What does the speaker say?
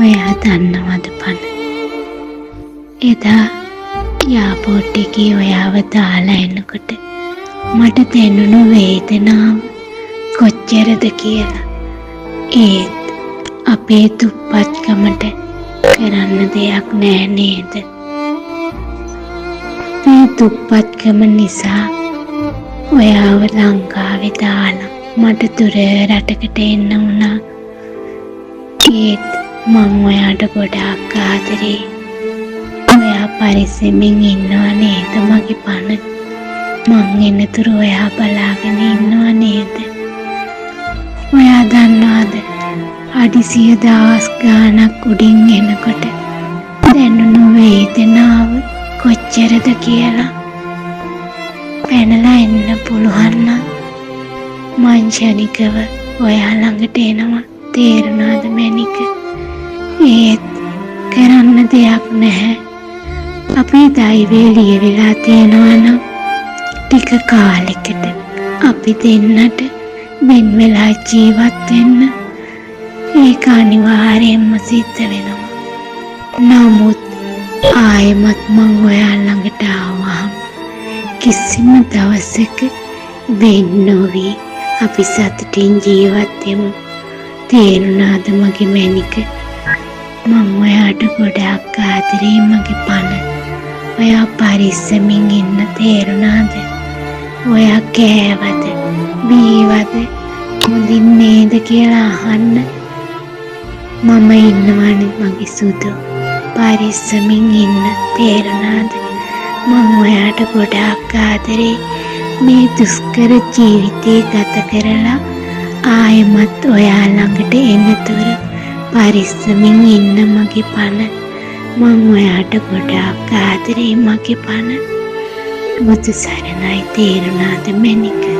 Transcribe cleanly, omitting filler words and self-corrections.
ඔයා දන්නවද පන? එදා යාපෝට් එකේ ඔයාව දාලා එනකොට මට දැනුණු වේදනාව කොච්චරද කියලා. ඒත් අපේ දුප්පත්කමට කරන්න දෙයක් නෑ නේද? මේ දුප්පත්කම නිසා ඔයාව ලංකාවේ දාලා මට දුර රටකට එන්න වුණා. ඒත් මං ඔයාට ගොඩාක් ආදරේ. ඔයා පරිස්සමින් ඉන්නවා නේද මගේ පන? මං එනතුරු ඔයා බලාගෙන ඉන්නවා නේද? ඔයා දන්නවද අඩි 100,000 ගාණක් උඩින් එනකොට දැනුණු වේදනාව කොච්චරද කියලා? පැනලා එන්න පුළුවන් නම් මං ක්ෂණිකව ඔයා ළඟට එනවා. තේරුණාද මැනික? ඒත් කරන්න දෙයක් නැහැ. අපේ දෛවයේ ලියවිලා තියෙනවා නම් ටික කාලෙකට අපි දෙන්නට වෙන වෙලා ජීවත් වෙන්න. ඒක අනිවාර්යයෙන්ම සිද්ධ වෙනවා. නමුත් ආයෙමත් මං ඔයා ළඟට ආවහම කිසිම දවසක වෙන් නොවි අපි සතුටින් ජීවත් වෙමු. තේරුණාද මගේ මැනික? මං ඔයාට ගොඩාක් ආදරේ මගේ පන. ඔයා පරිස්සමින් ඉන්න. තේරුණාද? ඔයා කෑවද බීවද හොඳින් නේද කියලා අහන්න. මම ඉන්නවනේ මගේ සුදු. පරිස්සමින් ඉන්න. තේරුණාද? මං ඔයාට ගොඩාක් ආදරේ. මේ දුෂ්කර ජීවිතේ ගත කරලා ආයෙමත් ඔයා ළඟට එනතුරු පරිස්සමින් ඉන්න මගේ පන. මං ඔයාට ගොඩාක් ආදරේ මගේ පන. මුතු සරණයි. තේරුණාද මැනික?